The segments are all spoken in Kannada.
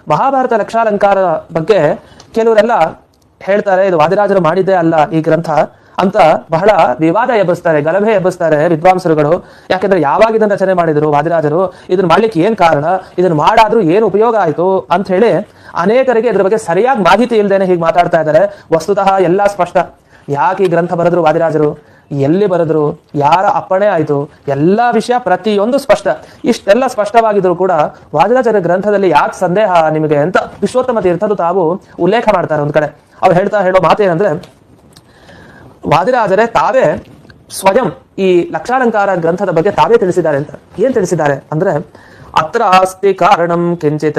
ಮಹಾಭಾರತ ಲಕ್ಷಾಲಂಕಾರ ಬಗ್ಗೆ ಕೆಲವರೆಲ್ಲ ಹೇಳ್ತಾರೆ ಇದು ವಾದಿರಾಜರು ಮಾಡಿದ್ದೇ ಅಲ್ಲ ಈ ಗ್ರಂಥ ಅಂತ ಬಹಳ ವಿವಾದ ಎಬ್ಬಿಸ್ತಾರೆ, ಗಲಭೆ ಎಬ್ಬಿಸ್ತಾರೆ ವಿದ್ವಾಂಸರುಗಳು. ಯಾಕೆಂದ್ರೆ ಯಾವಾಗ ಇದನ್ನ ರಚನೆ ಮಾಡಿದ್ರು ವಾದಿರಾಜರು, ಇದನ್ನ ಮಾಡ್ಲಿಕ್ಕೆ ಏನ್ ಕಾರಣ, ಇದನ್ನ ಮಾಡಾದ್ರೂ ಏನು ಉಪಯೋಗ ಆಯ್ತು ಅಂತ ಹೇಳಿ ಅನೇಕರಿಗೆ ಇದ್ರ ಬಗ್ಗೆ ಸರಿಯಾಗಿ ಮಾಹಿತಿ ಇಲ್ದೇನೆ ಹೀಗೆ ಮಾತಾಡ್ತಾ ಇದ್ದಾರೆ. ವಸ್ತುತಃ ಎಲ್ಲಾ ಸ್ಪಷ್ಟ. ಯಾಕೆ ಈ ಗ್ರಂಥ ಬರೆದ್ರು ವಾದಿರಾಜರು, ಎಲ್ಲಿ ಬರೆದ್ರು, ಯಾರ ಅಪ್ಪಣೆ ಆಯ್ತು, ಎಲ್ಲಾ ವಿಷಯ ಪ್ರತಿಯೊಂದು ಸ್ಪಷ್ಟ. ಇಷ್ಟೆಲ್ಲ ಸ್ಪಷ್ಟವಾಗಿದ್ರು ಕೂಡ ವಾದಿರಾಜರ ಗ್ರಂಥದಲ್ಲಿ ಯಾಕೆ ಸಂದೇಹ ನಿಮಗೆ ಅಂತ ವಿಶ್ವೋತ್ತಮ ತೀರ್ಥರು ತಾವು ಉಲ್ಲೇಖ ಮಾಡ್ತಾರೆ. ಒಂದ್ ಕಡೆ ಅವ್ರು ಹೇಳೋ ಮಾತೇನಂದ್ರೆ, ವಾದಿರಾಜರೇ ತಾವೇ ಸ್ವಯಂ ಈ ಲಕ್ಷಾಲಂಕಾರ ಗ್ರಂಥದ ಬಗ್ಗೆ ತಾವೇ ತಿಳಿಸಿದ್ದಾರೆ ಅಂತ. ಏನ್ ತಿಳಿಸಿದ್ದಾರೆ ಅಂದ್ರೆ, ಅತ್ರ ಅಸ್ತಿ ಕಾರಣಂ ಕಿಂಚಿತ್,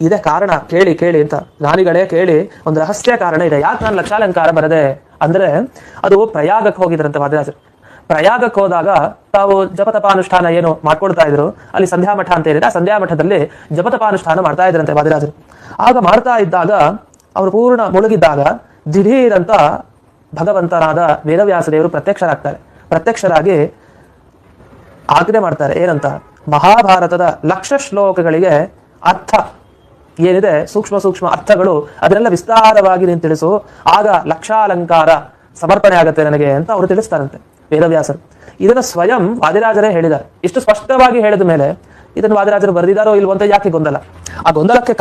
ಇದೆ ಕಾರಣ, ಕೇಳಿ ಕೇಳಿ ಅಂತ ಜ್ಞಾನಿಗಳೇ ಕೇಳಿ, ಒಂದು ರಹಸ್ಯ ಕಾರಣ ಇದೆ. ಯಾಕೆ ನಾನು ಲಕ್ಷಾಲಂಕಾರ ಬರದೆ ಅಂದ್ರೆ, ಅದು ಪ್ರಯಾಗಕ್ಕೆ ಹೋಗಿದ್ರಂತೆ ವಾದಿರಾಜರು. ಪ್ರಯಾಗಕ್ಕೆ ಹೋದಾಗ ತಾವು ಜಪತಪಾನುಷ್ಠಾನ ಏನು ಮಾಡ್ಕೊಳ್ತಾ ಇದ್ರು, ಅಲ್ಲಿ ಸಂಧ್ಯಾ ಮಠ ಅಂತ ಏನಿದೆ, ಆ ಸಂಧ್ಯಾ ಮಠದಲ್ಲಿ ಜಪತಪಾನುಷ್ಠಾನ ಮಾಡ್ತಾ ಇದ್ರಂತೆ ವಾದಿರಾಜರು. ಆಗ ಮಾಡ್ತಾ ಇದ್ದಾಗ ಅವರು ಪೂರ್ಣ ಮುಳುಗಿದ್ದಾಗ ದಿಢೀರಂತ ಭಗವಂತನಾದ ವೇದವ್ಯಾಸ ದೇವರು ಪ್ರತ್ಯಕ್ಷರಾಗಿ ಆಜ್ಞೆ ಮಾಡ್ತಾರೆ. ಏನಂತ, ಮಹಾಭಾರತದ ಲಕ್ಷ ಶ್ಲೋಕಗಳಿಗೆ ಅರ್ಥ ಏನಿದೆ, ಸೂಕ್ಷ್ಮ ಸೂಕ್ಷ್ಮ ಅರ್ಥಗಳು, ಅದನ್ನೆಲ್ಲ ವಿಸ್ತಾರವಾಗಿ ನೀನು ತಿಳಿಸು, ಆಗ ಲಕ್ಷಾಲಂಕಾರ ಸಮರ್ಪಣೆ ಆಗತ್ತೆ ನನಗೆ ಅಂತ ಅವರು ತಿಳಿಸ್ತಾರಂತೆ ವೇದವ್ಯಾಸರು. ಇದನ್ನ ಸ್ವಯಂ ವಾದಿರಾಜರೇ ಹೇಳಿದ್ದಾರೆ. ಇಷ್ಟು ಸ್ಪಷ್ಟವಾಗಿ ಹೇಳಿದ ಮೇಲೆ ಇದನ್ನು ವಾದಿರಾಜರು ಬರೆದಿದ್ದಾರೋ ಇಲ್ವೋ ಅಂತ ಯಾಕೆ ಗೊಂದಲ. ಆ ಗೊಂದಲಕ್ಕೆ